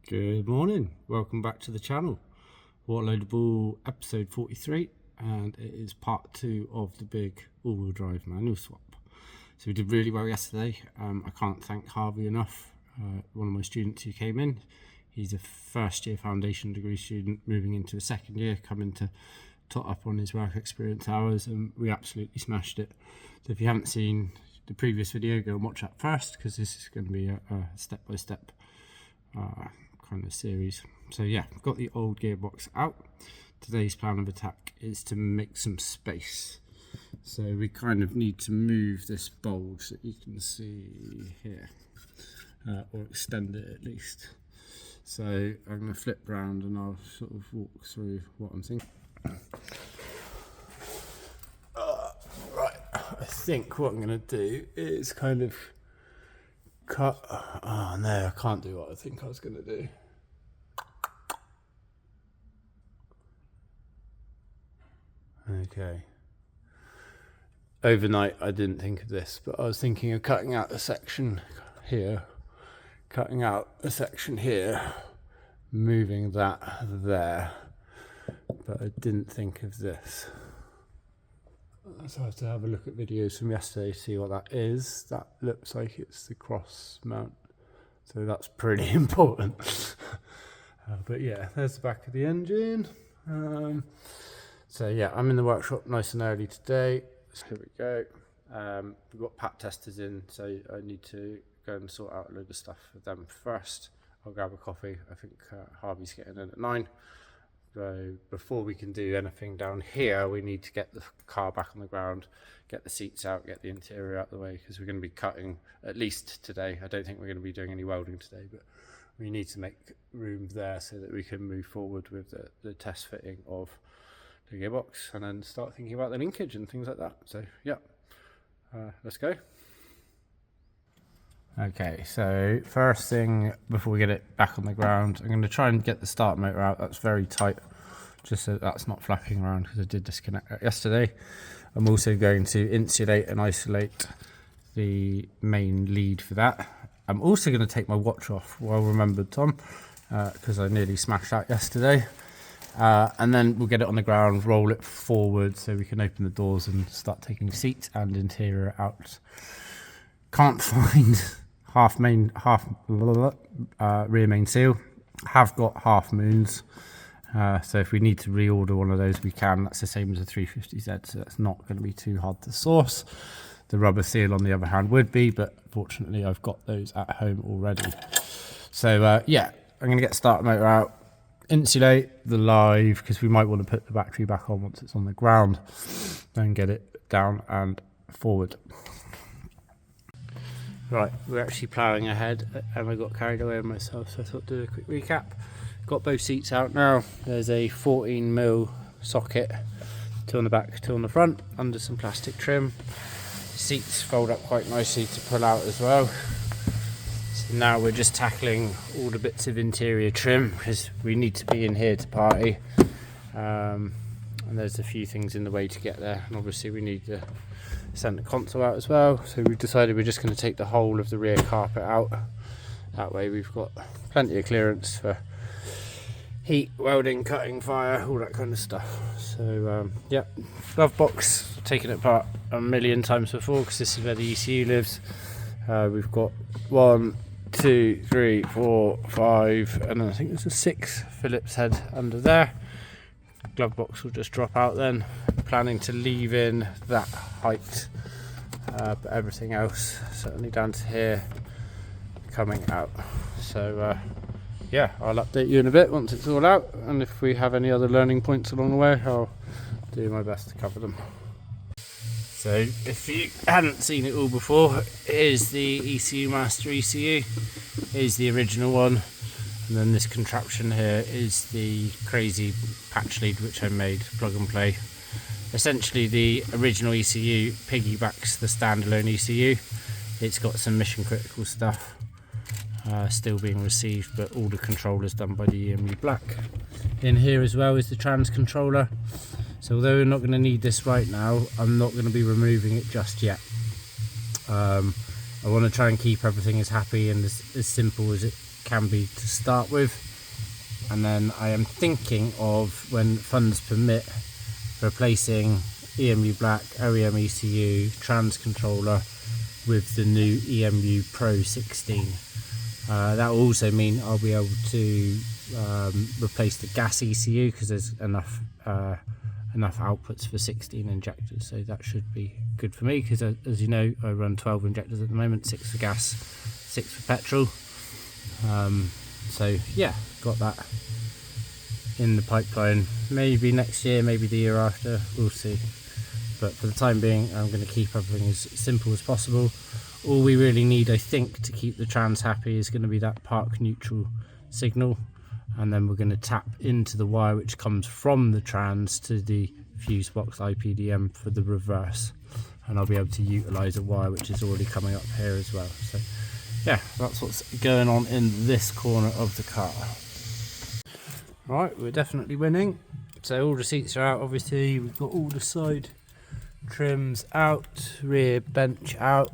Good morning, welcome back to the channel. WALOB episode 43, and it is part 2 of the big all-wheel drive manual swap. So we did really well yesterday. I can't thank Harvey enough, one of my students who came in. He's a first year foundation degree student moving into a second year, coming to tot up on his work experience hours, and we absolutely smashed it. So if you haven't seen the previous video, go and watch that first, because this is going to be a step-by-step kind of series. So yeah, I've got the old gearbox out. Today's plan of attack is to make some space. So we kind of need to move this bulge that you can see here, or extend it at least. So I'm going to flip round and I'll sort of walk through what I'm thinking. Right, I think what I'm going to do is kind of cut. Oh no, I can't do what I think I was going to do. Okay. Overnight I didn't think of this, but I was thinking of cutting out a section here, cutting out a section here, moving that there, but I didn't think of this. So I have to have a look at videos from yesterday to see what that is. That looks like it's the cross mount, so that's pretty important. But yeah, there's the back of the engine. So yeah, I'm in the workshop nice and early today. So here we go. We've got pat testers in, so I need to go and sort out a load of stuff for them first. I'll grab a coffee. I think Harvey's getting in at 9. So before we can do anything down here, we need to get the car back on the ground, get the seats out, get the interior out of the way, because we're going to be cutting at least today. I don't think we're going to be doing any welding today, but we need to make room there so that we can move forward with the test fitting of the gearbox and then start thinking about the linkage and things like that. So yeah, let's go. Okay, so first thing before we get it back on the ground, I'm going to try and get the start motor out. That's very tight, just so that's not flapping around, because I did disconnect it yesterday. I'm also going to insulate and isolate the main lead for that. I'm also going to take my watch off, well remembered Tom, because I nearly smashed that yesterday. And then we'll get it on the ground, roll it forward so we can open the doors and start taking seats and interior out. Can't find rear main seal. Have got half moons, so if we need to reorder one of those we can. That's the same as a 350Z, so that's not going to be too hard to source. The rubber seal on the other hand would be, but fortunately I've got those at home already. So yeah, I'm going to get the starter motor out, insulate the live, because we might want to put the battery back on once it's on the ground, then get it down and forward. Right, we're actually ploughing ahead and I got carried away with myself, so I thought I'd do a quick recap. Got both seats out now. There's a 14mm socket, 2 on the back, 2 on the front, under some plastic trim. Seats fold up quite nicely to pull out as well. So now we're just tackling all the bits of interior trim, because we need to be in here to party. And there's a few things in the way to get there, and obviously we need the centre console out as well. So we've decided we're just going to take the whole of the rear carpet out. That way we've got plenty of clearance for heat, welding, cutting, fire, all that kind of stuff. So yeah, glove box, I've taken it apart a million times before, because this is where the ECU lives. We've got 1, 2, 3, 4, 5, and then I think there's a 6 Phillips head under there. Glove box will just drop out then. Planning to leave in that height, but everything else, certainly down to here, coming out. So yeah, I'll update you in a bit once it's all out, and if we have any other learning points along the way, I'll do my best to cover them. So if you hadn't seen it all before, here's the ECU Master ECU. Here's the original one, and then this contraption here is the crazy patch lead which I made, plug and play. Essentially the original ECU piggybacks the standalone ECU. It's got some mission critical stuff still being received, but all the controllers done by the EMU Black. In here as well is the trans controller. So although we're not going to need this right now, I'm not going to be removing it just yet. I want to try and keep everything as happy and as simple as it can be to start with. And then I am thinking of, when funds permit, replacing EMU Black, OEM ECU, trans controller with the new EMU Pro 16. That will also mean I'll be able to replace the gas ECU, because there's enough outputs for 16 injectors, so that should be good for me, because as you know, I run 12 injectors at the moment, 6 for gas, 6 for petrol. So yeah, got that in the pipeline. Maybe next year, maybe the year after, we'll see. But for the time being, I'm going to keep everything as simple as possible. All we really need, I think, to keep the trans happy is going to be that park neutral signal, and then we're going to tap into the wire which comes from the trans to the fuse box IPDM for the reverse, and I'll be able to utilise a wire which is already coming up here as well. So yeah, that's what's going on in this corner of the car. Right, we're definitely winning. So all the seats are out, obviously. We've got all the side trims out, rear bench out.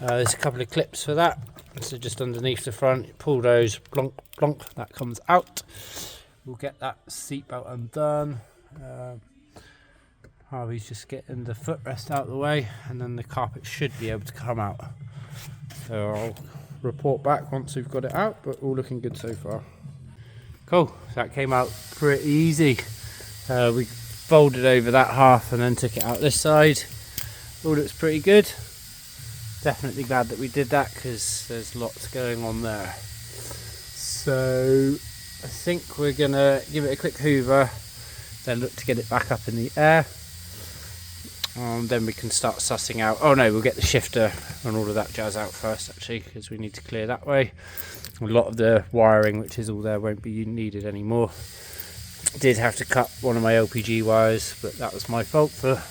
There's a couple of clips for that, so just underneath the front, you pull those, plonk plonk, that comes out. We'll get that seat belt undone. Harvey's just getting the footrest out of the way, and then the carpet should be able to come out. So I'll report back once we've got it out, but all looking good so far. Cool, so that came out pretty easy. We folded over that half and then took it out this side. All looks pretty good. Definitely glad that we did that, because there's lots going on there. So I think we're gonna give it a quick hoover, then look to get it back up in the air, and then we can start sussing out. Oh no, we'll get the shifter and all of that jazz out first, actually, because we need to clear that way. A lot of the wiring which is all there won't be needed anymore. Did have to cut one of my LPG wires, but that was my fault for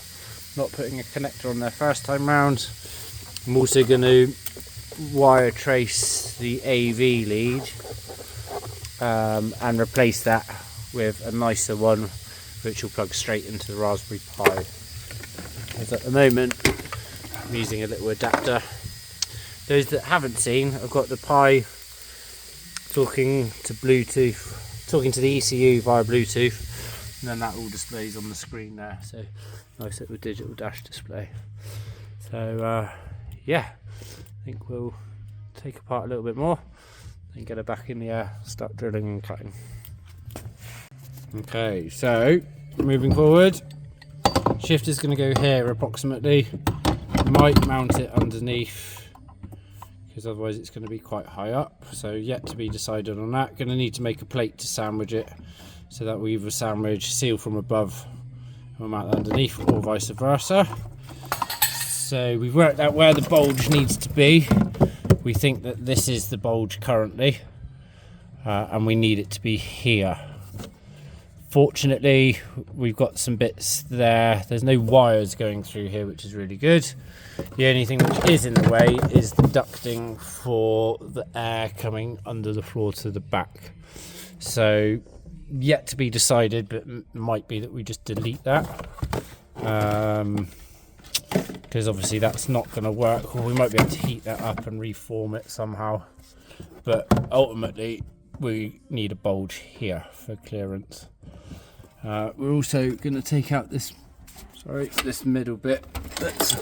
not putting a connector on there first time round. I'm also going to wire trace the AV lead and replace that with a nicer one which will plug straight into the Raspberry Pi. Because at the moment I'm using a little adapter. Those that haven't seen, I've got the Pi talking to Bluetooth, talking to the ECU via Bluetooth, and then that all displays on the screen there. So nice little digital dash display. So yeah, I think we'll take apart a little bit more and get it back in the air, start drilling and cutting. Okay, so moving forward, shifter's going to go here approximately. Might mount it underneath, because otherwise it's going to be quite high up, so yet to be decided on that. Going to need to make a plate to sandwich it, so that we either sandwich, seal from above, and we'll mount that underneath, or vice versa. So we've worked out where the bulge needs to be. We think that this is the bulge currently, and we need it to be here. Fortunately, we've got some bits there. There's no wires going through here, which is really good. The only thing which is in the way is the ducting for the air coming under the floor to the back. So yet to be decided, but it might be that we just delete that. Because obviously that's not going to work, or we might be able to heat that up and reform it somehow, but ultimately we need a bulge here for clearance. We're also going to take out this middle bit that's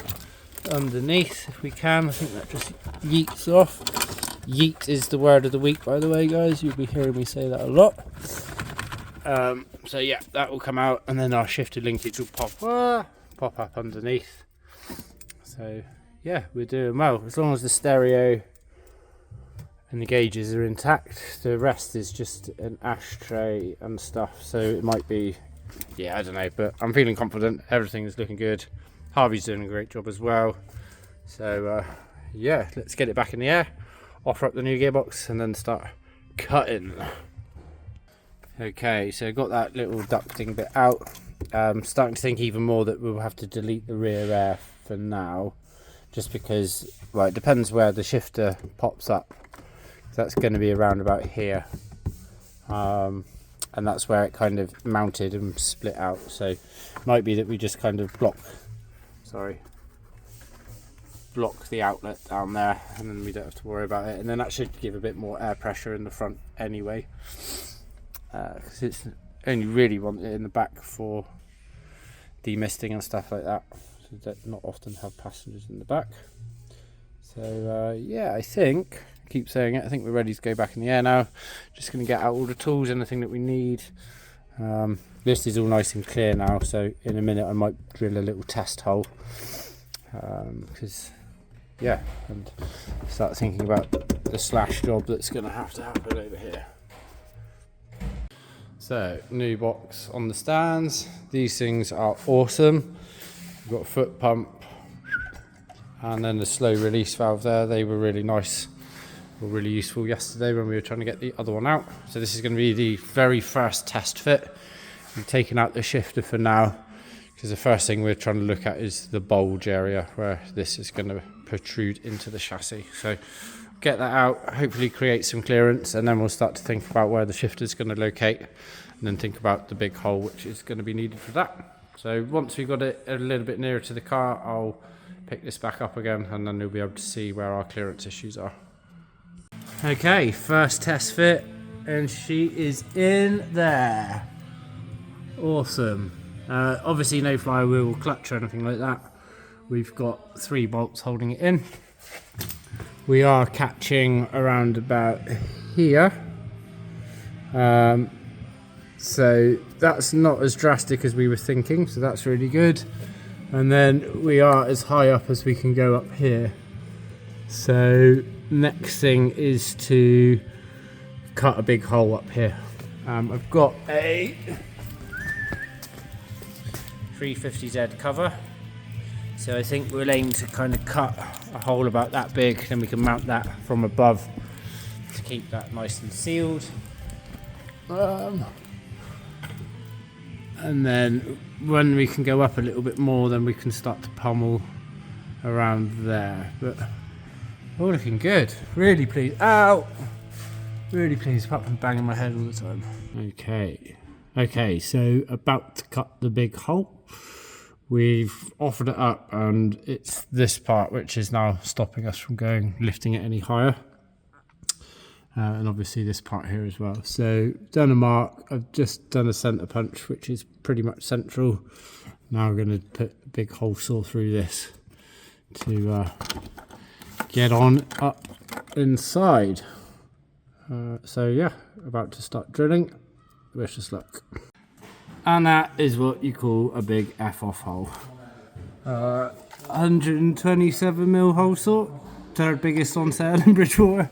underneath if we can. I think that just yeets off. Yeet is the word of the week, by the way, guys. You'll be hearing me say that a lot. So yeah, that will come out, and then our shifter linkage will pop up underneath. So yeah, we're doing well. As long as the stereo and the gauges are intact, the rest is just an ashtray and stuff. So it might be, yeah, I don't know, but I'm feeling confident. Everything is looking good. Harvey's doing a great job as well. So yeah, let's get it back in the air, offer up the new gearbox, and then start cutting. Okay, so got that little ducting bit out. Starting to think even more that we'll have to delete the rear air for now, just because, well, it depends where the shifter pops up. That's going to be around about here, and that's where it kind of mounted and split out. So it might be that we just kind of block block the outlet down there, and then we don't have to worry about it. And then that should give a bit more air pressure in the front anyway, because it's only really want it in the back for demisting and stuff like that, so that not often have passengers in the back. So yeah, I think, I keep saying it, I think we're ready to go back in the air now. Just going to get out all the tools, anything that we need. This is all nice and clear now, so in a minute I might drill a little test hole, because yeah, and start thinking about the slash job that's going to happen over here. So, new box on the stands. These things are awesome. We've got a foot pump and then the slow release valve there. They were really nice, were really useful yesterday when we were trying to get the other one out. So this is going to be the very first test fit. I'm taking out the shifter for now, because the first thing we're trying to look at is the bulge area where this is going to protrude into the chassis. So get that out, hopefully create some clearance, and then we'll start to think about where the shifter is going to locate, and then think about the big hole which is going to be needed for that. So once we've got it a little bit nearer to the car, I'll pick this back up again, and then we'll be able to see where our clearance issues are. Okay, first test fit, and she is in there. Awesome. Obviously no flywheel or clutch or anything like that. We've got 3 bolts holding it in. We are catching around about here. So that's not as drastic as we were thinking, so that's really good. And then we are as high up as we can go up here. So next thing is to cut a big hole up here. I've got a 350Z cover, so I think we'll aim to kind of cut a hole about that big, then we can mount that from above to keep that nice and sealed. And then when we can go up a little bit more, then we can start to pummel around there. But all looking good. Really pleased. Ow! Really pleased, apart from banging my head all the time. Okay, so about to cut the big hole. We've offered it up, and it's this part which is now stopping us from lifting it any higher. And obviously this part here as well. So done a mark. I've just done a centre punch, which is pretty much central. Now we're going to put a big hole saw through this to get on up inside. So yeah, about to start drilling. Wish us luck. And that is what you call a big F-off hole. 127mm hole saw, third biggest on sale in Bridgewater.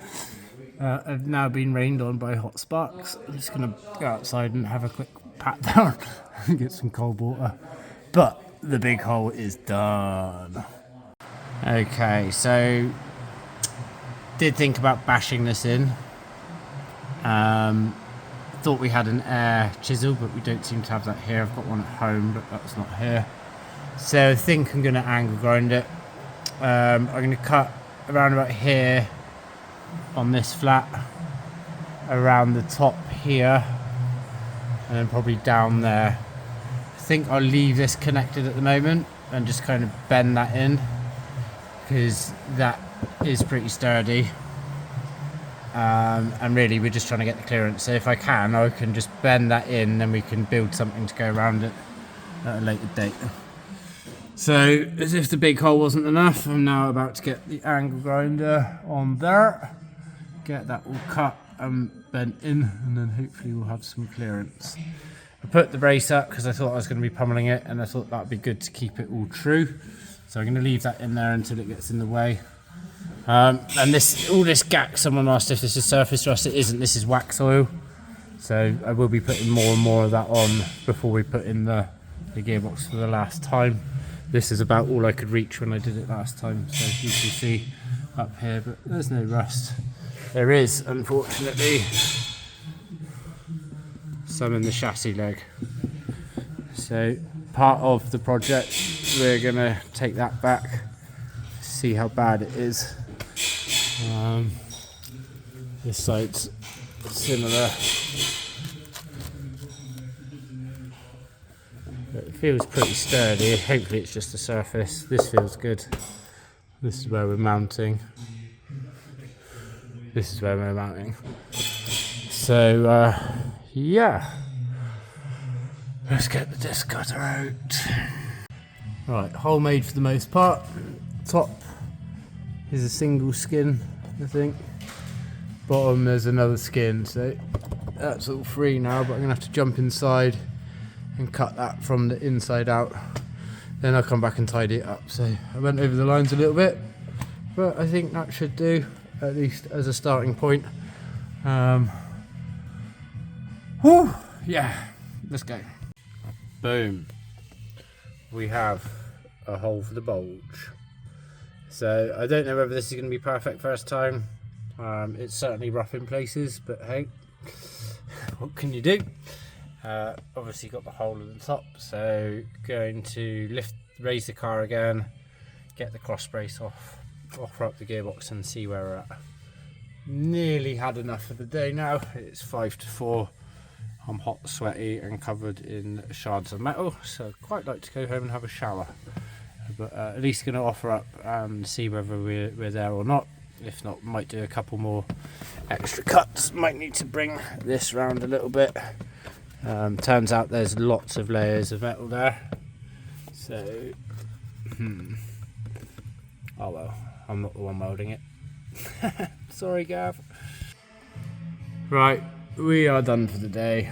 I've now been rained on by hot sparks. I'm just going to go outside and have a quick pat down and get some cold water. But the big hole is done. Okay, so did think about bashing this in. Thought we had an air chisel, but we don't seem to have that here. I've got one at home, but that's not here. So I think I'm going to angle grind it. I'm going to cut around about here on this flat, around the top here, and then probably down there. I think I'll leave this connected at the moment and just kind of bend that in, because that is pretty sturdy. And really we're just trying to get the clearance, so if I can just bend that in, then we can build something to go around it at a later date. So as if the big hole wasn't enough, I'm now about to get the angle grinder on there, get that all cut and bent in, and then hopefully we'll have some clearance. I put the brace up because I thought I was going to be pummeling it, and I thought that'd be good to keep it all true, so I'm going to leave that in there until it gets in the way. And all this gack, someone asked if this is surface rust. It isn't, this is wax oil. So I will be putting more and more of that on before we put in the gearbox for the last time. This is about all I could reach when I did it last time, so you can see up here, but there's no rust. There is, unfortunately, some in the chassis leg. So part of the project, we're going to take that back, see how bad it is. This side's similar. It feels pretty sturdy. Hopefully it's just the surface. This feels good. This is where we're mounting. This is where we're mounting. So yeah, let's get the disc cutter out. Right, hole made for the most part. Top is a single skin, I think. Bottom there's another skin, so that's all free now, but I'm gonna have to jump inside and cut that from the inside out. Then I'll come back and tidy it up. So I went over the lines a little bit, but I think that should do, at least as a starting point. Whew, yeah, let's go. Boom. We have a hole for the bulge. So I don't know whether this is going to be perfect first time. It's certainly rough in places, but hey, what can you do? Obviously got the hole at the top, so going to raise the car again, get the cross brace off, offer up the gearbox and see where we're at. Nearly had enough for the day now. It's 5 to 4. I'm hot, sweaty and covered in shards of metal, so I'd quite like to go home and have a shower. But at least going to offer up and see whether we're there or not. If not, might do a couple more extra cuts. Might need to bring this round a little bit. Turns out there's lots of layers of metal there. So, oh well, I'm not the one welding it. Sorry, Gav. Right, we are done for the day.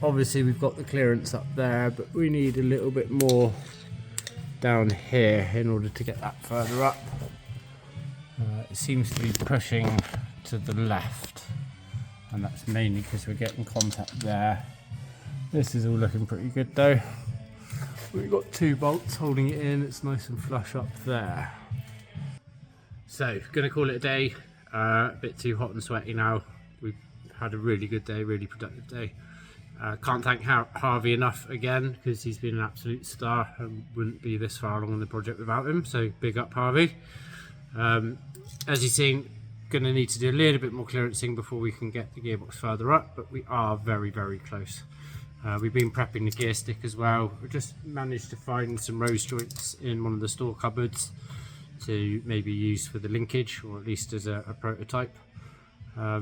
Obviously we've got the clearance up there, but we need a little bit more down here in order to get that further up. It seems to be pushing to the left, and that's mainly because we're getting contact there. This is all looking pretty good though. We've got 2 bolts holding it in, it's nice and flush up there. So, gonna call it a day. A bit too hot and sweaty now. We've had a really good day, really productive day. Can't thank Harvey enough again, because he's been an absolute star and wouldn't be this far along in the project without him, so big up Harvey. As you've seen, going to need to do a little bit more clearancing before we can get the gearbox further up, but we are very, very close. We've been prepping the gear stick as well. We just managed to find some rose joints in one of the store cupboards to maybe use for the linkage, or at least as a prototype.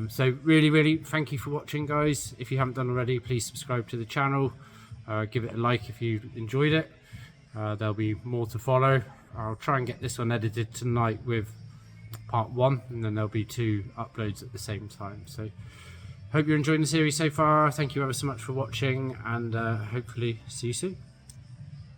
So really thank you for watching, guys. If you haven't done already, please subscribe to the channel, give it a like if you enjoyed it. There'll be more to follow. I'll try and get this one edited tonight with part 1, and then there'll be 2 uploads at the same time. So hope you're enjoying the series so far. Thank you ever so much for watching, and hopefully see you soon.